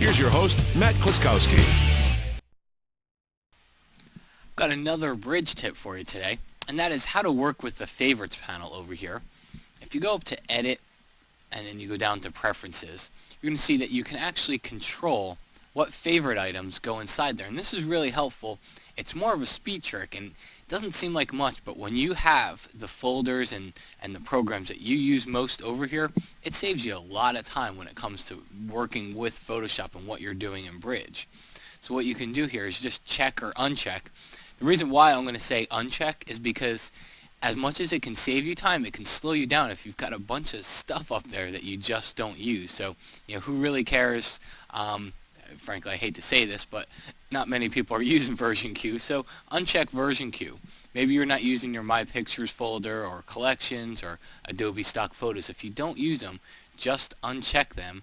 Here's your host, Matt Kliskowski. Got another bridge tip for you today, and that is how to work with the favorites panel over here. If you go up to edit and then you go down to preferences, you're going to see that you can actually control what favorite items go inside there, and this is really helpful. It's more of a speed trick and it doesn't seem like much, but when you have the folders and the programs that you use most over here, it saves you a lot of time when it comes to working with Photoshop and what you're doing in Bridge. So what you can do here is just check or uncheck. The reason why I'm going to say uncheck is because as much as it can save you time, it can slow you down if you've got a bunch of stuff up there that you just don't use. So, who really cares? Frankly, I hate to say this, but not many people are using version queue, so uncheck version queue. Maybe you're not using your My Pictures folder or collections or Adobe stock photos. If you don't use them, just uncheck them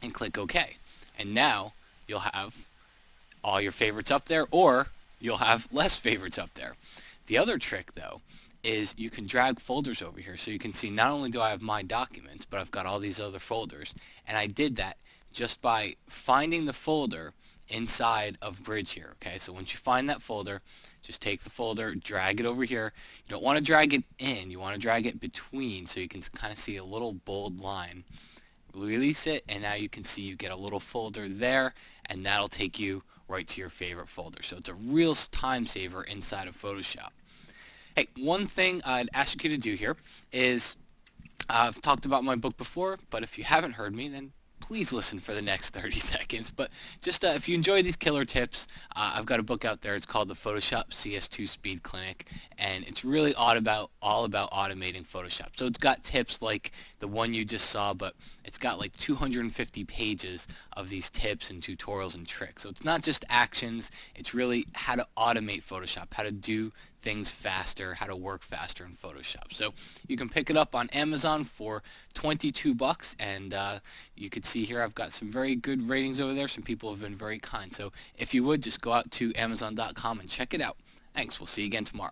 and click OK. And now you'll have all your favorites up there, or you'll have less favorites up there. The other trick, though, is you can drag folders over here. So you can see not only do I have my documents, but I've got all these other folders. And I did that just by finding the folder inside of Bridge here. Okay, so once you find that folder, just take the folder, drag it over here. You don't want to drag it in, you want to drag it between so you can kind of see a little bold line. Release it, and now you can see you get a little folder there, and that'll take you right to your favorite folder. So it's a real time saver inside of Photoshop. Hey, one thing I'd ask you to do here is, I've talked about my book before, but if you haven't heard me, then please listen for the next 30 seconds. But just if you enjoy these killer tips, I've got a book out there. It's called the Photoshop CS2 Speed Clinic, and it's really all about automating Photoshop. So it's got tips like the one you just saw, but it's got like 250 pages of these tips and tutorials and tricks. So it's not just actions, it's really how to automate Photoshop, how to do things faster, how to work faster in Photoshop. So you can pick it up on Amazon for $22, and you can see here I've got some very good ratings over there. Some people have been very kind. So if you would, just go out to Amazon.com and check it out. Thanks. We'll see you again tomorrow.